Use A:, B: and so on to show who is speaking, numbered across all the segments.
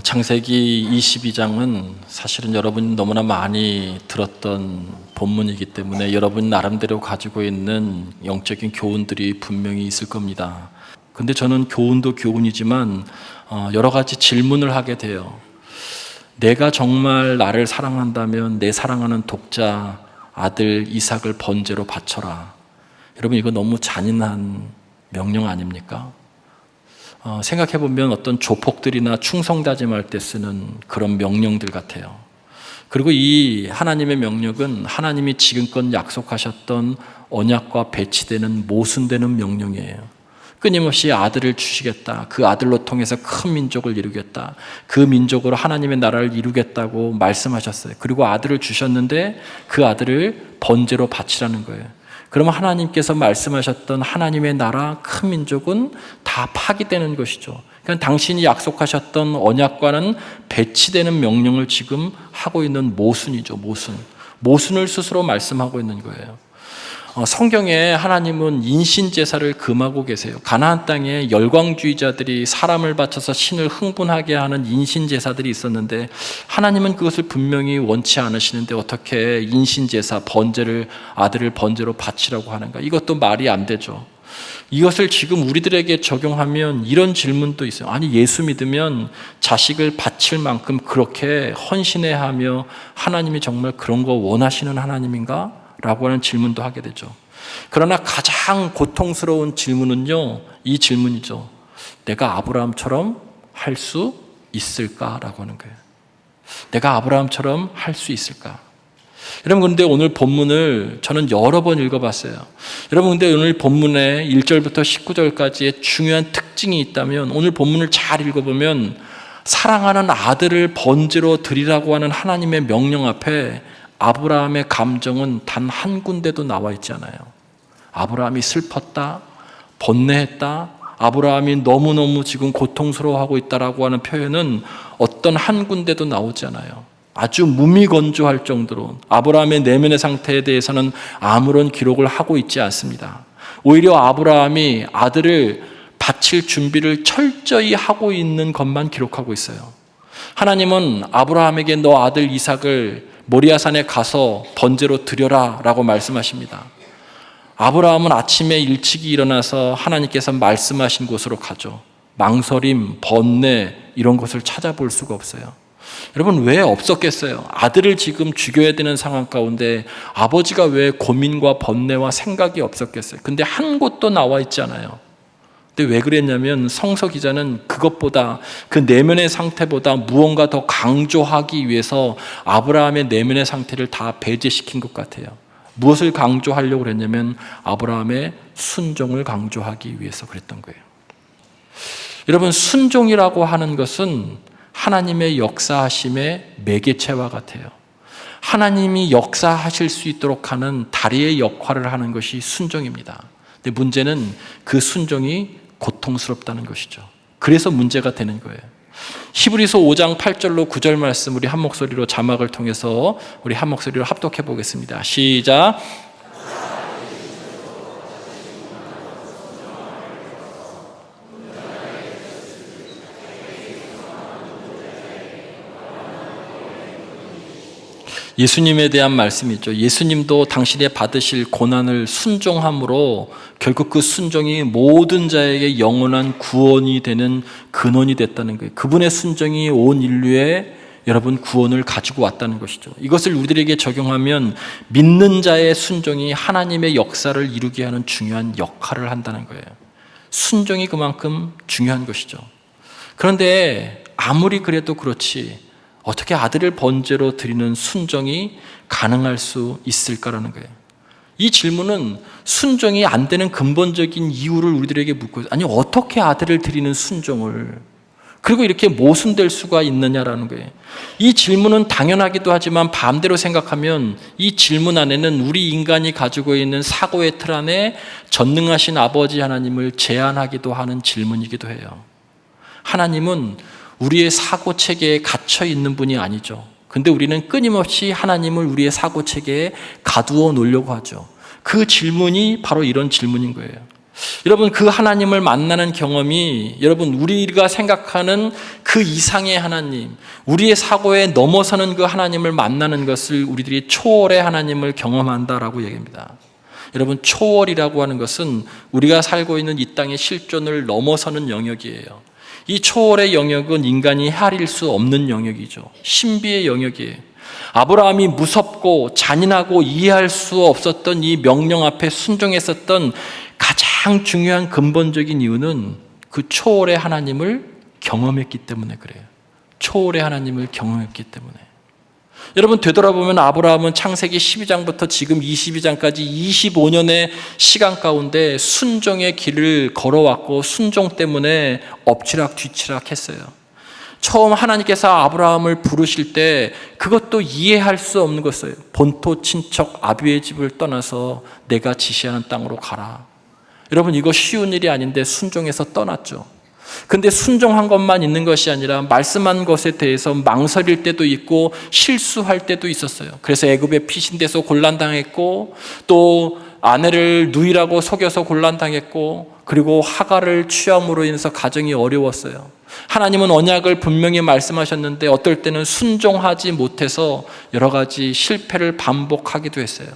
A: 창세기 22장은 사실은 여러분이 너무나 많이 들었던 본문이기 때문에 여러분 나름대로 가지고 있는 영적인 교훈들이 분명히 있을 겁니다. 근데 저는 교훈도 교훈이지만 여러 가지 질문을 하게 돼요. 내가 정말 나를 사랑한다면 내 사랑하는 독자 아들 이삭을 번제로 바쳐라. 여러분, 이거 너무 잔인한 명령 아닙니까? 생각해보면 어떤 조폭들이나 충성다짐할 때 쓰는 그런 명령들 같아요. 그리고 이 하나님의 명령은 하나님이 지금껏 약속하셨던 언약과 배치되는 모순되는 명령이에요. 끊임없이 아들을 주시겠다, 그 아들로 통해서 큰 민족을 이루겠다, 그 민족으로 하나님의 나라를 이루겠다고 말씀하셨어요. 그리고 아들을 주셨는데 그 아들을 번제로 바치라는 거예요. 그러면 하나님께서 말씀하셨던 하나님의 나라 큰 민족은 다 파기되는 것이죠. 그러니까 당신이 약속하셨던 언약과는 배치되는 명령을 지금 하고 있는 모순이죠. 모순을 스스로 말씀하고 있는 거예요. 성경에 하나님은 인신제사를 금하고 계세요. 가나안 땅에 열광주의자들이 사람을 바쳐서 신을 흥분하게 하는 인신제사들이 있었는데 하나님은 그것을 분명히 원치 않으시는데 어떻게 인신제사, 번제를 아들을 번제로 바치라고 하는가? 이것도 말이 안 되죠. 이것을 지금 우리들에게 적용하면 이런 질문도 있어요. 아니, 예수 믿으면 자식을 바칠 만큼 그렇게 헌신해야 하며 하나님이 정말 그런 거 원하시는 하나님인가? 라고 하는 질문도 하게 되죠. 그러나 가장 고통스러운 질문은요, 이 질문이죠. 내가 아브라함처럼 할 수 있을까? 라고 하는 거예요. 내가 아브라함처럼 할 수 있을까? 여러분, 근데 오늘 본문을 저는 여러 번 읽어봤어요. 여러분, 근데 오늘 본문에 1절부터 19절까지의 중요한 특징이 있다면 오늘 본문을 잘 읽어보면 사랑하는 아들을 번제로 드리라고 하는 하나님의 명령 앞에 아브라함의 감정은 단 한 군데도 나와 있지 않아요. 아브라함이 슬펐다, 번뇌했다, 아브라함이 너무너무 지금 고통스러워하고 있다라고 하는 표현은 어떤 한 군데도 나오지 않아요. 아주 무미건조할 정도로 아브라함의 내면의 상태에 대해서는 아무런 기록을 하고 있지 않습니다. 오히려 아브라함이 아들을 바칠 준비를 철저히 하고 있는 것만 기록하고 있어요. 하나님은 아브라함에게 너 아들 이삭을 모리아산에 가서 번제로 드려라 라고 말씀하십니다. 아브라함은 아침에 일찍이 일어나서 하나님께서 말씀하신 곳으로 가죠. 망설임, 번뇌 이런 것을 찾아볼 수가 없어요. 여러분, 왜 없었겠어요? 아들을 지금 죽여야 되는 상황 가운데 아버지가 왜 고민과 번뇌와 생각이 없었겠어요? 근데 한 곳도 나와 있지 않아요. 근데 왜 그랬냐면 성서 기자는 그것보다 그 내면의 상태보다 무언가 더 강조하기 위해서 아브라함의 내면의 상태를 다 배제시킨 것 같아요. 무엇을 강조하려고 그랬냐면 아브라함의 순종을 강조하기 위해서 그랬던 거예요. 여러분, 순종이라고 하는 것은 하나님의 역사하심의 매개체와 같아요. 하나님이 역사하실 수 있도록 하는 다리의 역할을 하는 것이 순종입니다. 근데 문제는 그 순종이 고통스럽다는 것이죠. 그래서 문제가 되는 거예요. 히브리서 5장 8절로 9절 말씀 우리 한 목소리로 자막을 통해서 우리 한 목소리로 합독해 보겠습니다. 시작. 예수님에 대한 말씀이 있죠. 예수님도 당신의 받으실 고난을 순종함으로 결국 그 순종이 모든 자에게 영원한 구원이 되는 근원이 됐다는 거예요. 그분의 순종이 온 인류의 여러분 구원을 가지고 왔다는 것이죠. 이것을 우리들에게 적용하면 믿는 자의 순종이 하나님의 역사를 이루게 하는 중요한 역할을 한다는 거예요. 순종이 그만큼 중요한 것이죠. 그런데 아무리 그래도 그렇지 어떻게 아들을 번제로 드리는 순종이 가능할 수 있을까라는 거예요. 이 질문은 순종이 안 되는 근본적인 이유를 우리들에게 묻고, 아니 어떻게 아들을 드리는 순종을, 그리고 이렇게 모순될 수가 있느냐라는 거예요. 이 질문은 당연하기도 하지만 반대로 생각하면 이 질문 안에는 우리 인간이 가지고 있는 사고의 틀 안에 전능하신 아버지 하나님을 제안하기도 하는 질문이기도 해요. 하나님은 우리의 사고 체계에 갇혀 있는 분이 아니죠. 근데 우리는 끊임없이 하나님을 우리의 사고 체계에 가두어 놓으려고 하죠. 그 질문이 바로 이런 질문인 거예요. 여러분, 그 하나님을 만나는 경험이 여러분 우리가 생각하는 그 이상의 하나님, 우리의 사고에 넘어서는 그 하나님을 만나는 것을 우리들이 초월의 하나님을 경험한다라고 얘기합니다. 여러분, 초월이라고 하는 것은 우리가 살고 있는 이 땅의 실존을 넘어서는 영역이에요. 이 초월의 영역은 인간이 헤아릴 수 없는 영역이죠. 신비의 영역이에요. 아브라함이 무섭고 잔인하고 이해할 수 없었던 이 명령 앞에 순종했었던 가장 중요한 근본적인 이유는 그 초월의 하나님을 경험했기 때문에 그래요. 초월의 하나님을 경험했기 때문에. 여러분, 되돌아보면 아브라함은 창세기 12장부터 지금 22장까지 25년의 시간 가운데 순종의 길을 걸어왔고 순종 때문에 엎치락 뒤치락 했어요. 처음 하나님께서 아브라함을 부르실 때 그것도 이해할 수 없는 것이에요. 본토 친척 아비의 집을 떠나서 내가 지시하는 땅으로 가라. 여러분, 이거 쉬운 일이 아닌데 순종해서 떠났죠. 근데 순종한 것만 있는 것이 아니라 말씀한 것에 대해서 망설일 때도 있고 실수할 때도 있었어요. 그래서 애굽에 피신돼서 곤란당했고, 또 아내를 누이라고 속여서 곤란당했고, 그리고 하갈을 취함으로 인해서 가정이 어려웠어요. 하나님은 언약을 분명히 말씀하셨는데 어떨 때는 순종하지 못해서 여러 가지 실패를 반복하기도 했어요.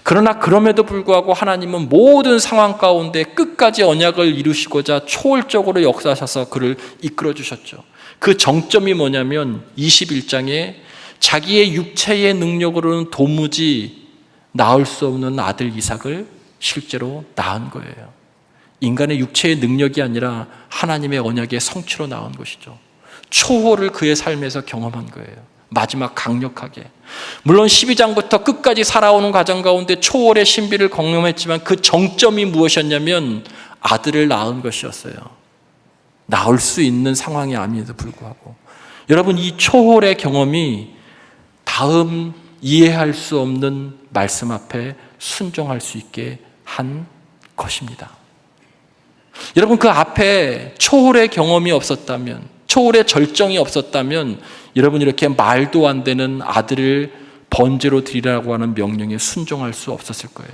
A: 그러나 그럼에도 불구하고 하나님은 모든 상황 가운데 끝까지 언약을 이루시고자 초월적으로 역사하셔서 그를 이끌어 주셨죠. 그 정점이 뭐냐면 21장에 자기의 육체의 능력으로는 도무지 낳을 수 없는 아들 이삭을 실제로 낳은 거예요. 인간의 육체의 능력이 아니라 하나님의 언약의 성취로 나온 것이죠. 초월을 그의 삶에서 경험한 거예요. 마지막 강력하게. 물론 12장부터 끝까지 살아오는 과정 가운데 초월의 신비를 경험했지만 그 정점이 무엇이었냐면 아들을 낳은 것이었어요. 낳을 수 있는 상황이 아님에도 불구하고. 여러분, 이 초월의 경험이 다음 이해할 수 없는 말씀 앞에 순종할 수 있게 한 것입니다. 여러분, 그 앞에 초월의 경험이 없었다면, 초월의 절정이 없었다면 여러분, 이렇게 말도 안 되는 아들을 번제로 드리라고 하는 명령에 순종할 수 없었을 거예요.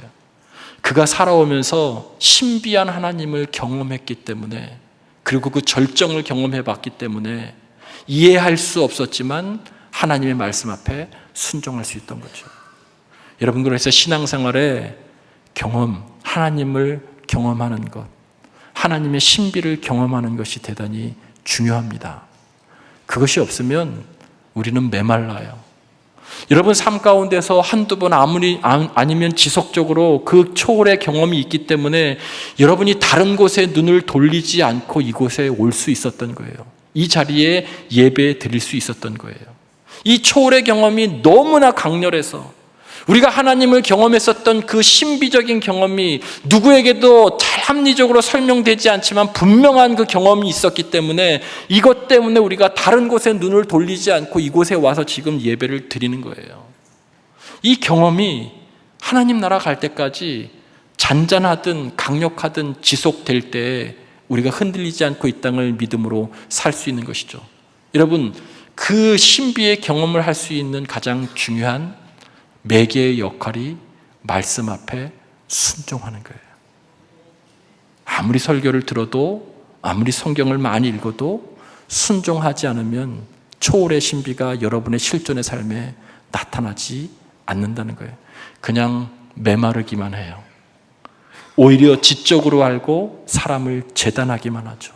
A: 그가 살아오면서 신비한 하나님을 경험했기 때문에, 그리고 그 절정을 경험해 봤기 때문에 이해할 수 없었지만 하나님의 말씀 앞에 순종할 수 있던 거죠. 여러분, 그래서 신앙생활에 경험, 하나님을 경험하는 것, 하나님의 신비를 경험하는 것이 대단히 중요합니다. 그것이 없으면 우리는 메말라요. 여러분, 삶 가운데서 한두 번 아니면 지속적으로 그 초월의 경험이 있기 때문에 여러분이 다른 곳에 눈을 돌리지 않고 이곳에 올 수 있었던 거예요. 이 자리에 예배 드릴 수 있었던 거예요. 이 초월의 경험이 너무나 강렬해서 우리가 하나님을 경험했었던 그 신비적인 경험이 누구에게도 잘 합리적으로 설명되지 않지만 분명한 그 경험이 있었기 때문에 이것 때문에 우리가 다른 곳에 눈을 돌리지 않고 이곳에 와서 지금 예배를 드리는 거예요. 이 경험이 하나님 나라 갈 때까지 잔잔하든 강력하든 지속될 때 우리가 흔들리지 않고 이 땅을 믿음으로 살 수 있는 것이죠. 여러분, 그 신비의 경험을 할 수 있는 가장 중요한 매개의 역할이 말씀 앞에 순종하는 거예요. 아무리 설교를 들어도, 아무리 성경을 많이 읽어도 순종하지 않으면 초월의 신비가 여러분의 실존의 삶에 나타나지 않는다는 거예요. 그냥 메마르기만 해요. 오히려 지적으로 알고 사람을 재단하기만 하죠.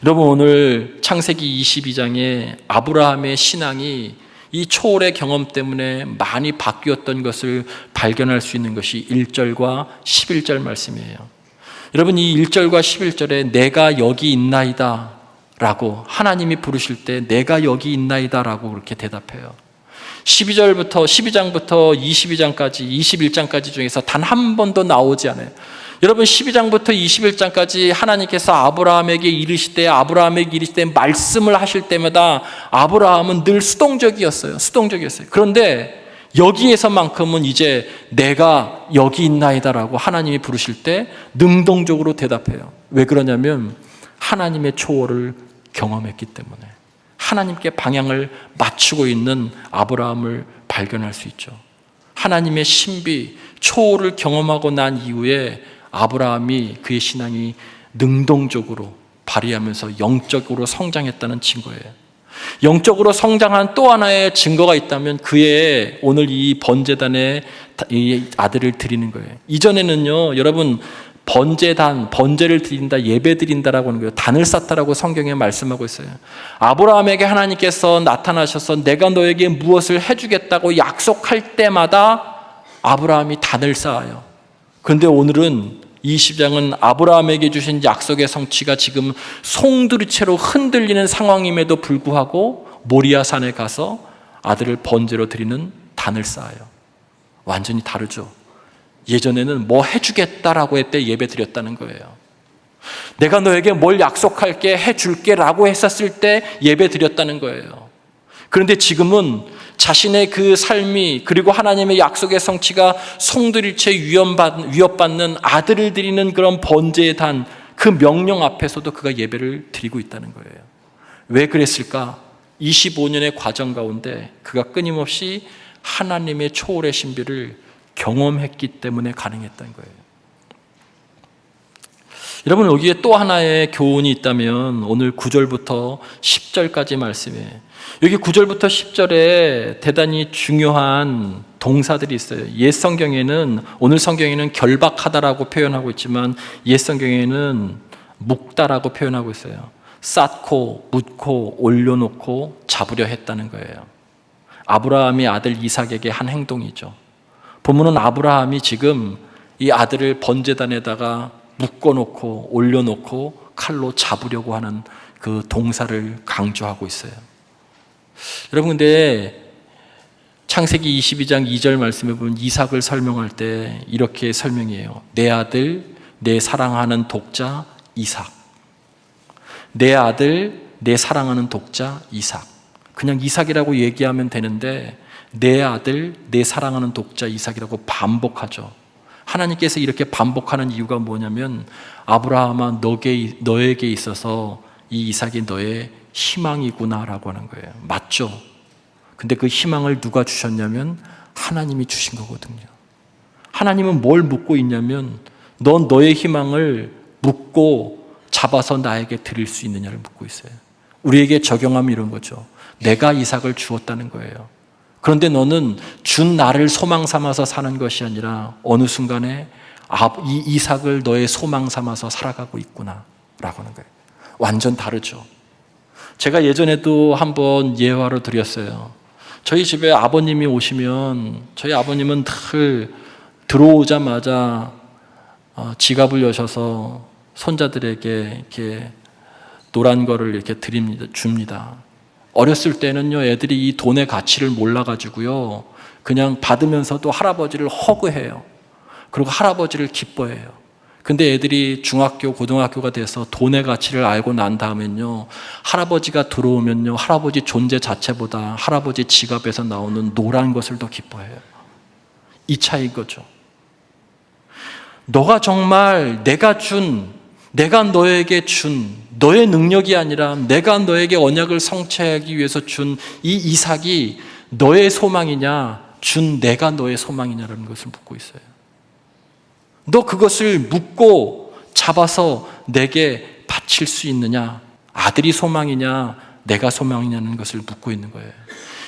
A: 여러분, 오늘 창세기 22장에 아브라함의 신앙이 이 초월의 경험 때문에 많이 바뀌었던 것을 발견할 수 있는 것이 1절과 11절 말씀이에요. 여러분, 이 1절과 11절에 내가 여기 있나이다 라고 하나님이 부르실 때 내가 여기 있나이다 라고 그렇게 대답해요. 12장부터 22장까지 21장까지 중에서 단 한 번도 나오지 않아요. 여러분, 12장부터 21장까지 하나님께서 아브라함에게 이르시되 말씀을 하실 때마다 아브라함은 늘 수동적이었어요. 그런데 여기에서만큼은 이제 내가 여기 있나이다라고 하나님이 부르실 때 능동적으로 대답해요. 왜 그러냐면 하나님의 초월을 경험했기 때문에 하나님께 방향을 맞추고 있는 아브라함을 발견할 수 있죠. 하나님의 신비, 초월을 경험하고 난 이후에 아브라함이 그의 신앙이 능동적으로 발휘하면서 영적으로 성장했다는 증거예요. 영적으로 성장한 또 하나의 증거가 있다면 그의 오늘 이 번제단에 이 아들을 드리는 거예요. 이전에는요, 여러분, 번제를 드린다, 예배 드린다라고 하는 거예요. 단을 쌓다라고 성경에 말씀하고 있어요. 아브라함에게 하나님께서 나타나셔서 내가 너에게 무엇을 해주겠다고 약속할 때마다 아브라함이 단을 쌓아요. 그런데 오늘은 이 10장은 아브라함에게 주신 약속의 성취가 지금 송두리째로 흔들리는 상황임에도 불구하고 모리아산에 가서 아들을 번제로 드리는 단을 쌓아요. 완전히 다르죠. 예전에는 뭐 해주겠다라고 했을 때 예배 드렸다는 거예요. 내가 너에게 뭘 약속할게, 해줄게 라고 했었을 때 예배 드렸다는 거예요. 그런데 지금은 자신의 그 삶이 그리고 하나님의 약속의 성취가 송두리째 위협받는 아들을 드리는 그런 번제의 단, 그 명령 앞에서도 그가 예배를 드리고 있다는 거예요. 왜 그랬을까? 25년의 과정 가운데 그가 끊임없이 하나님의 초월의 신비를 경험했기 때문에 가능했던 거예요. 여러분, 여기에 또 하나의 교훈이 있다면 오늘 9절부터 10절까지 말씀에, 여기 9절부터 10절에 대단히 중요한 동사들이 있어요. 옛 성경에는, 오늘 성경에는 결박하다라고 표현하고 있지만 옛 성경에는 묵다라고 표현하고 있어요. 쌓고 묻고 올려놓고 잡으려 했다는 거예요. 아브라함이 아들 이삭에게 한 행동이죠. 본문은 아브라함이 지금 이 아들을 번제단에다가 묶어놓고 올려놓고 칼로 잡으려고 하는 그 동사를 강조하고 있어요. 여러분, 근데 창세기 22장 2절 말씀에 보면 이삭을 설명할 때 이렇게 설명해요. 내 아들, 내 사랑하는 독자 이삭. 내 아들, 내 사랑하는 독자 이삭. 그냥 이삭이라고 얘기하면 되는데 내 아들, 내 사랑하는 독자 이삭이라고 반복하죠. 하나님께서 이렇게 반복하는 이유가 뭐냐면 아브라함아, 너에게 있어서 이 이삭이 너의 희망이구나라고 하는 거예요. 맞죠? 근데 그 희망을 누가 주셨냐면 하나님이 주신 거거든요. 하나님은 뭘 묻고 있냐면 넌 너의 희망을 묻고 잡아서 나에게 드릴 수 있느냐를 묻고 있어요. 우리에게 적용하면 이런 거죠. 내가 이삭을 주었다는 거예요. 그런데 너는 준 나를 소망 삼아서 사는 것이 아니라 어느 순간에 이 이삭을 너의 소망 삼아서 살아가고 있구나 라고 하는 거예요. 완전 다르죠. 제가 예전에도 한번 예화로 드렸어요. 저희 집에 아버님이 오시면 저희 아버님은 늘 들어오자마자 지갑을 여셔서 손자들에게 이렇게 노란 거를 이렇게 줍니다. 어렸을 때는요, 애들이 이 돈의 가치를 몰라가지고요, 그냥 받으면서도 할아버지를 허그해요. 그리고 할아버지를 기뻐해요. 근데 애들이 중학교, 고등학교가 돼서 돈의 가치를 알고 난 다음엔요, 할아버지가 들어오면요, 할아버지 존재 자체보다 할아버지 지갑에서 나오는 노란 것을 더 기뻐해요. 이 차이인 거죠. 너가 정말 내가 너에게 준 너의 능력이 아니라 내가 너에게 언약을 성취하기 위해서 준 이 이삭이 너의 소망이냐, 준 내가 너의 소망이냐라는 것을 묻고 있어요. 너 그것을 묻고 잡아서 내게 바칠 수 있느냐, 아들이 소망이냐, 내가 소망이냐는 것을 묻고 있는 거예요.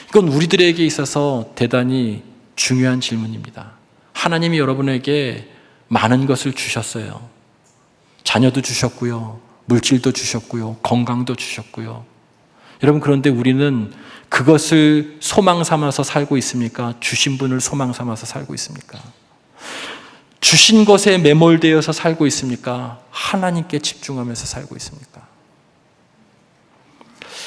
A: 이건 우리들에게 있어서 대단히 중요한 질문입니다. 하나님이 여러분에게 많은 것을 주셨어요. 자녀도 주셨고요, 물질도 주셨고요, 건강도 주셨고요. 여러분, 그런데 우리는 그것을 소망 삼아서 살고 있습니까? 주신 분을 소망 삼아서 살고 있습니까? 주신 것에 매몰되어서 살고 있습니까? 하나님께 집중하면서 살고 있습니까?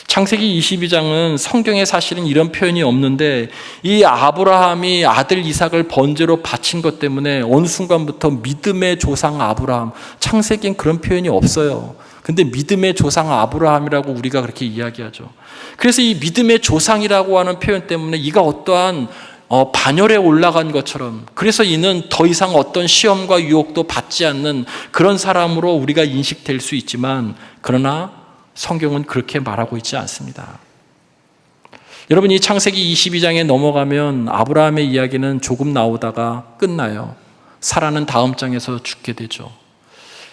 A: 창세기 22장은 성경에 사실은 이런 표현이 없는데 이 아브라함이 아들 이삭을 번제로 바친 것 때문에 어느 순간부터 믿음의 조상 아브라함, 창세기엔 그런 표현이 없어요. 근데 믿음의 조상 아브라함이라고 우리가 그렇게 이야기하죠. 그래서 이 믿음의 조상이라고 하는 표현 때문에 이가 어떠한 반열에 올라간 것처럼, 그래서 이는 더 이상 어떤 시험과 유혹도 받지 않는 그런 사람으로 우리가 인식될 수 있지만, 그러나 성경은 그렇게 말하고 있지 않습니다. 여러분, 이 창세기 22장에 넘어가면 아브라함의 이야기는 조금 나오다가 끝나요. 사라는 다음 장에서 죽게 되죠.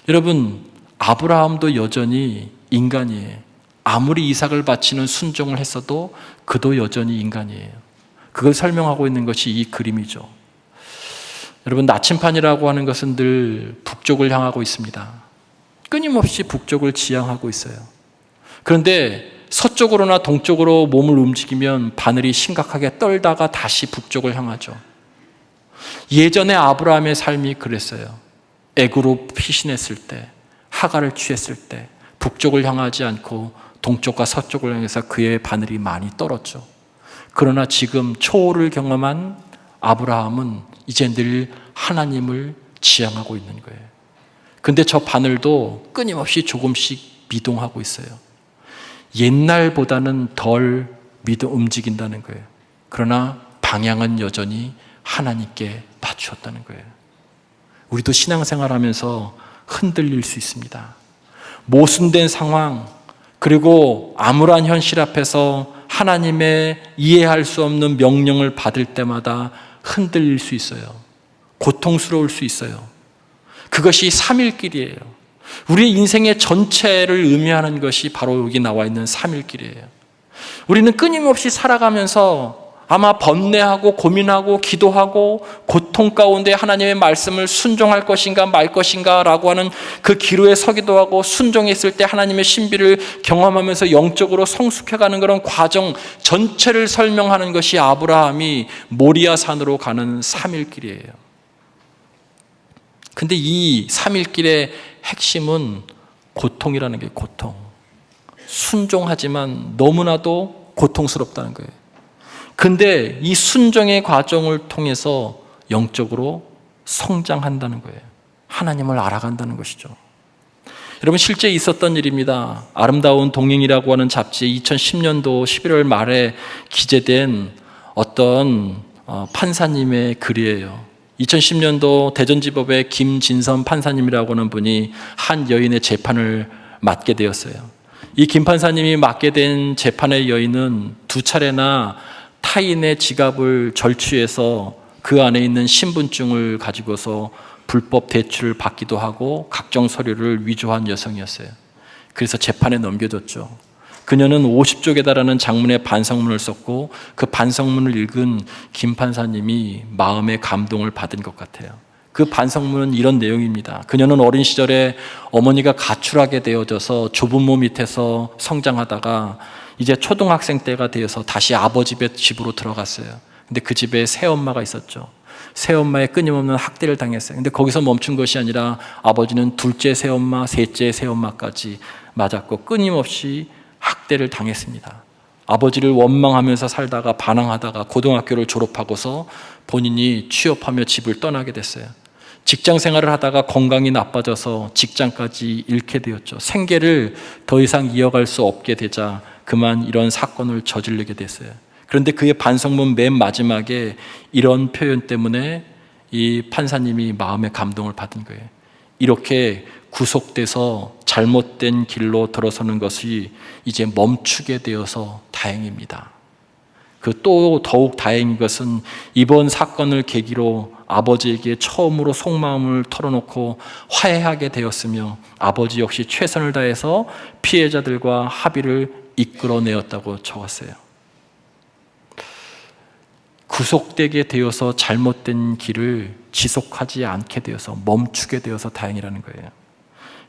A: 여러분, 아브라함도 여전히 인간이에요. 아무리 이삭을 바치는 순종을 했어도 그도 여전히 인간이에요. 그걸 설명하고 있는 것이 이 그림이죠. 여러분, 나침판이라고 하는 것은 늘 북쪽을 향하고 있습니다. 끊임없이 북쪽을 지향하고 있어요. 그런데 서쪽으로나 동쪽으로 몸을 움직이면 바늘이 심각하게 떨다가 다시 북쪽을 향하죠. 예전에 아브라함의 삶이 그랬어요. 애굽으로 피신했을 때, 하갈을 취했을 때 북쪽을 향하지 않고 동쪽과 서쪽을 향해서 그의 바늘이 많이 떨었죠. 그러나 지금 초월을 경험한 아브라함은 이제 늘 하나님을 지향하고 있는 거예요. 근데 저 바늘도 끊임없이 조금씩 미동하고 있어요. 옛날보다는 덜 움직인다는 거예요. 그러나 방향은 여전히 하나님께 맞추었다는 거예요. 우리도 신앙생활하면서 흔들릴 수 있습니다. 모순된 상황, 그리고 암울한 현실 앞에서 하나님의 이해할 수 없는 명령을 받을 때마다 흔들릴 수 있어요. 고통스러울 수 있어요. 그것이 3일길이에요. 우리의 인생의 전체를 의미하는 것이 바로 여기 나와 있는 3일길이에요. 우리는 끊임없이 살아가면서 아마 번뇌하고 고민하고 기도하고 고통 가운데 하나님의 말씀을 순종할 것인가 말 것인가 라고 하는 그 기로에 서기도 하고, 순종했을 때 하나님의 신비를 경험하면서 영적으로 성숙해가는 그런 과정 전체를 설명하는 것이 아브라함이 모리아 산으로 가는 3일길이에요. 근데 이 3일길의 핵심은 고통이라는 게 고통. 순종하지만 너무나도 고통스럽다는 거예요. 근데 이 순종의 과정을 통해서 영적으로 성장한다는 거예요. 하나님을 알아간다는 것이죠. 여러분, 실제 있었던 일입니다. 아름다운 동행이라고 하는 잡지에 2010년도 11월 말에 기재된 어떤 판사님의 글이에요. 2010년도 대전지법의 김진선 판사님이라고 하는 분이 한 여인의 재판을 맡게 되었어요. 이 김 판사님이 맡게 된 재판의 여인은 2차례나 타인의 지갑을 절취해서 그 안에 있는 신분증을 가지고서 불법 대출을 받기도 하고 각종 서류를 위조한 여성이었어요. 그래서 재판에 넘겨졌죠. 그녀는 50쪽에 달하는 장문의 반성문을 썼고, 그 반성문을 읽은 김 판사님이 마음의 감동을 받은 것 같아요. 그 반성문은 이런 내용입니다. 그녀는 어린 시절에 어머니가 가출하게 되어져서 좁은 몸 밑에서 성장하다가 이제 초등학생 때가 되어서 다시 아버지 집으로 들어갔어요. 근데 그 집에 새엄마가 있었죠. 새엄마의 끊임없는 학대를 당했어요. 근데 거기서 멈춘 것이 아니라 아버지는 둘째 새엄마, 셋째 새엄마까지 맞았고 끊임없이 학대를 당했습니다. 아버지를 원망하면서 살다가 반항하다가 고등학교를 졸업하고서 본인이 취업하며 집을 떠나게 됐어요. 직장 생활을 하다가 건강이 나빠져서 직장까지 잃게 되었죠. 생계를 더 이상 이어갈 수 없게 되자 그만 이런 사건을 저지르게 됐어요. 그런데 그의 반성문 맨 마지막에 이런 표현 때문에 이 판사님이 마음의 감동을 받은 거예요. 이렇게 구속돼서 잘못된 길로 들어서는 것이 이제 멈추게 되어서 다행입니다. 또 더욱 다행인 것은 이번 사건을 계기로 아버지에게 처음으로 속마음을 털어놓고 화해하게 되었으며, 아버지 역시 최선을 다해서 피해자들과 합의를 이끌어내었다고 적었어요. 구속되게 되어서 잘못된 길을 지속하지 않게 되어서 멈추게 되어서 다행이라는 거예요.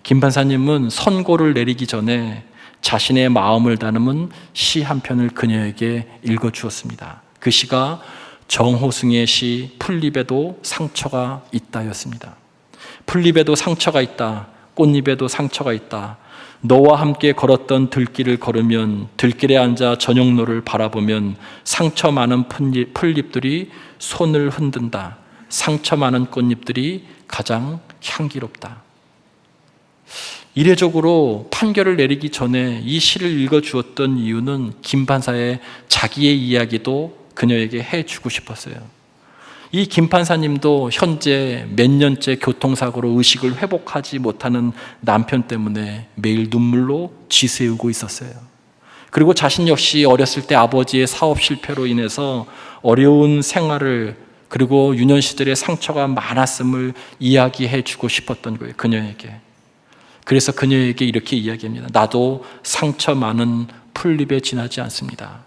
A: 김 판사님은 선고를 내리기 전에 자신의 마음을 다듬은 시 한 편을 그녀에게 읽어주었습니다. 그 시가 정호승의 시 풀잎에도 상처가 있다였습니다. 풀잎에도 상처가 있다. 꽃잎에도 상처가 있다. 너와 함께 걸었던 들길을 걸으면, 들길에 앉아 저녁노를 바라보면 상처 많은 풀잎들이 손을 흔든다. 상처 많은 꽃잎들이 가장 향기롭다. 이례적으로 판결을 내리기 전에 이 시를 읽어주었던 이유는 김 판사의 자기의 이야기도 그녀에게 해주고 싶었어요. 이 김 판사님도 현재 몇 년째 교통사고로 의식을 회복하지 못하는 남편 때문에 매일 눈물로 지새우고 있었어요. 그리고 자신 역시 어렸을 때 아버지의 사업 실패로 인해서 어려운 생활을, 그리고 유년 시절의 상처가 많았음을 이야기해 주고 싶었던 거예요, 그녀에게. 그래서 그녀에게 이렇게 이야기합니다. 나도 상처 많은 풀잎에 지나지 않습니다.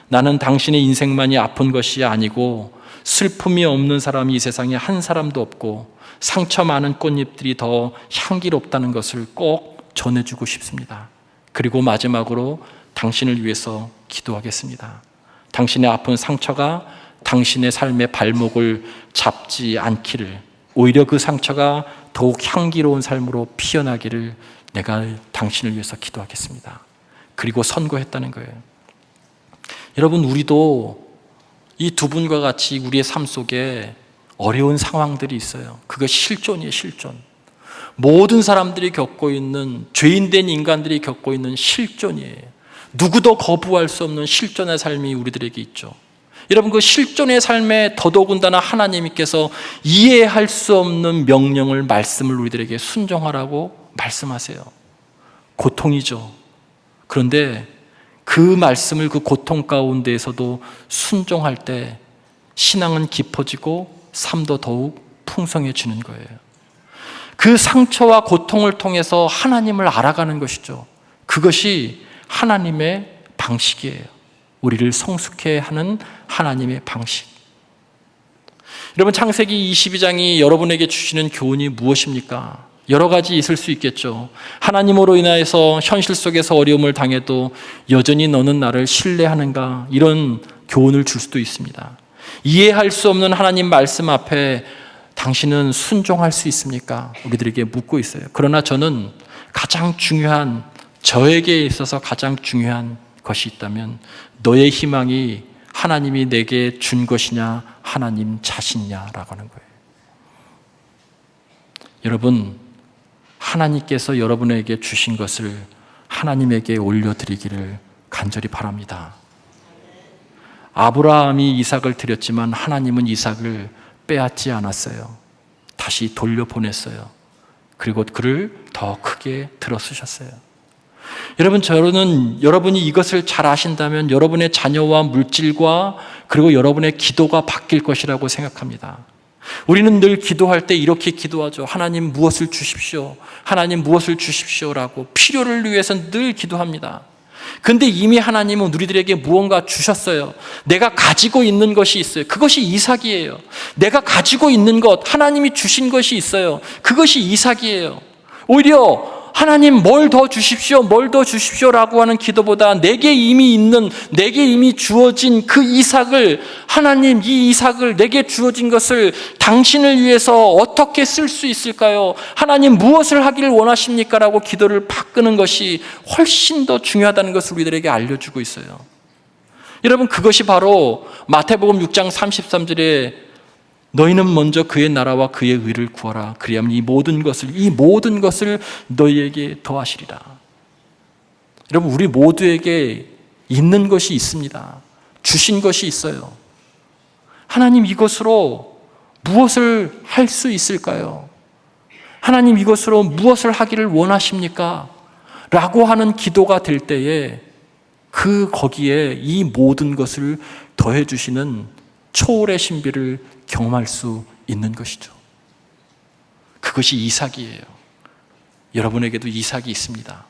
A: 나는 당신의 인생만이 아픈 것이 아니고 슬픔이 없는 사람이 이 세상에 한 사람도 없고 상처 많은 꽃잎들이 더 향기롭다는 것을 꼭 전해주고 싶습니다. 그리고 마지막으로 당신을 위해서 기도하겠습니다. 당신의 아픈 상처가 당신의 삶의 발목을 잡지 않기를, 오히려 그 상처가 더욱 향기로운 삶으로 피어나기를 내가 당신을 위해서 기도하겠습니다. 그리고 선고했다는 거예요. 여러분, 우리도 이 두 분과 같이 우리의 삶 속에 어려운 상황들이 있어요. 그거 실존이에요, 실존. 모든 사람들이 겪고 있는, 죄인된 인간들이 겪고 있는 실존이에요. 누구도 거부할 수 없는 실존의 삶이 우리들에게 있죠. 여러분, 그 실존의 삶에 더더군다나 하나님께서 이해할 수 없는 명령을, 말씀을 우리들에게 순종하라고 말씀하세요. 고통이죠. 그런데 그 말씀을 그 고통 가운데에서도 순종할 때 신앙은 깊어지고 삶도 더욱 풍성해지는 거예요. 그 상처와 고통을 통해서 하나님을 알아가는 것이죠. 그것이 하나님의 방식이에요. 우리를 성숙해 하는 하나님의 방식. 여러분, 창세기 22장이 여러분에게 주시는 교훈이 무엇입니까? 여러 가지 있을 수 있겠죠. 하나님으로 인하여서 현실 속에서 어려움을 당해도 여전히 너는 나를 신뢰하는가, 이런 교훈을 줄 수도 있습니다. 이해할 수 없는 하나님 말씀 앞에 당신은 순종할 수 있습니까? 우리들에게 묻고 있어요. 그러나 저는 가장 중요한, 저에게 있어서 가장 중요한 것이 있다면 너의 희망이 하나님이 내게 준 것이냐 하나님 자신이냐라고 하는 거예요. 여러분, 하나님께서 여러분에게 주신 것을 하나님에게 올려드리기를 간절히 바랍니다. 아브라함이 이삭을 드렸지만 하나님은 이삭을 빼앗지 않았어요. 다시 돌려보냈어요. 그리고 그를 더 크게 들어쓰셨어요. 여러분, 저는 여러분이 이것을 잘 아신다면 여러분의 자녀와 물질과 그리고 여러분의 기도가 바뀔 것이라고 생각합니다. 우리는 늘 기도할 때 이렇게 기도하죠. 하나님 무엇을 주십시오. 하나님 무엇을 주십시오라고 필요를 위해서 늘 기도합니다. 근데 이미 하나님은 우리들에게 무언가 주셨어요. 내가 가지고 있는 것이 있어요. 그것이 이삭이에요. 내가 가지고 있는 것, 하나님이 주신 것이 있어요. 그것이 이삭이에요. 오히려 하나님 뭘 더 주십시오, 뭘 더 주십시오라고 하는 기도보다 내게 이미 있는, 내게 이미 주어진 그 이삭을, 하나님 이 이삭을, 내게 주어진 것을 당신을 위해서 어떻게 쓸 수 있을까요? 하나님 무엇을 하기를 원하십니까? 라고 기도를 바꾸는 것이 훨씬 더 중요하다는 것을 우리들에게 알려주고 있어요. 여러분, 그것이 바로 마태복음 6장 33절에 너희는 먼저 그의 나라와 그의 의를 구하라. 그리하면 이 모든 것을 너희에게 더하시리라. 여러분, 우리 모두에게 있는 것이 있습니다. 주신 것이 있어요. 하나님 이것으로 무엇을 할 수 있을까요? 하나님 이것으로 무엇을 하기를 원하십니까? 라고 하는 기도가 될 때에 거기에 이 모든 것을 더해 주시는 초월의 신비를 경험할 수 있는 것이죠. 그것이 이삭이에요. 여러분에게도 이삭이 있습니다.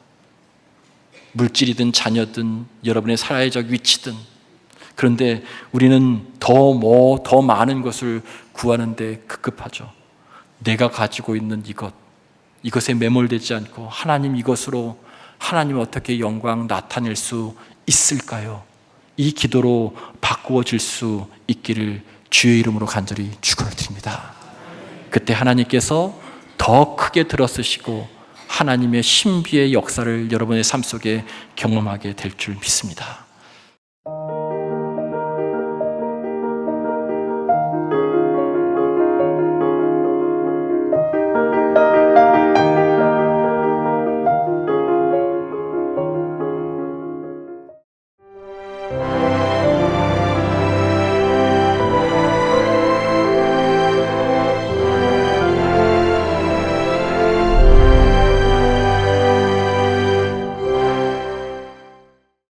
A: 물질이든 자녀든 여러분의 사회적 위치든. 그런데 우리는 더 많은 것을 구하는데 급급하죠. 내가 가지고 있는 이것에 매몰되지 않고 하나님 이것으로 하나님 어떻게 영광 나타낼 수 있을까요? 이 기도로 바꾸어질 수 있기를 주의 이름으로 간절히 축원을 드립니다. 그때 하나님께서 더 크게 들어쓰시고 하나님의 신비의 역사를 여러분의 삶 속에 경험하게 될 줄 믿습니다.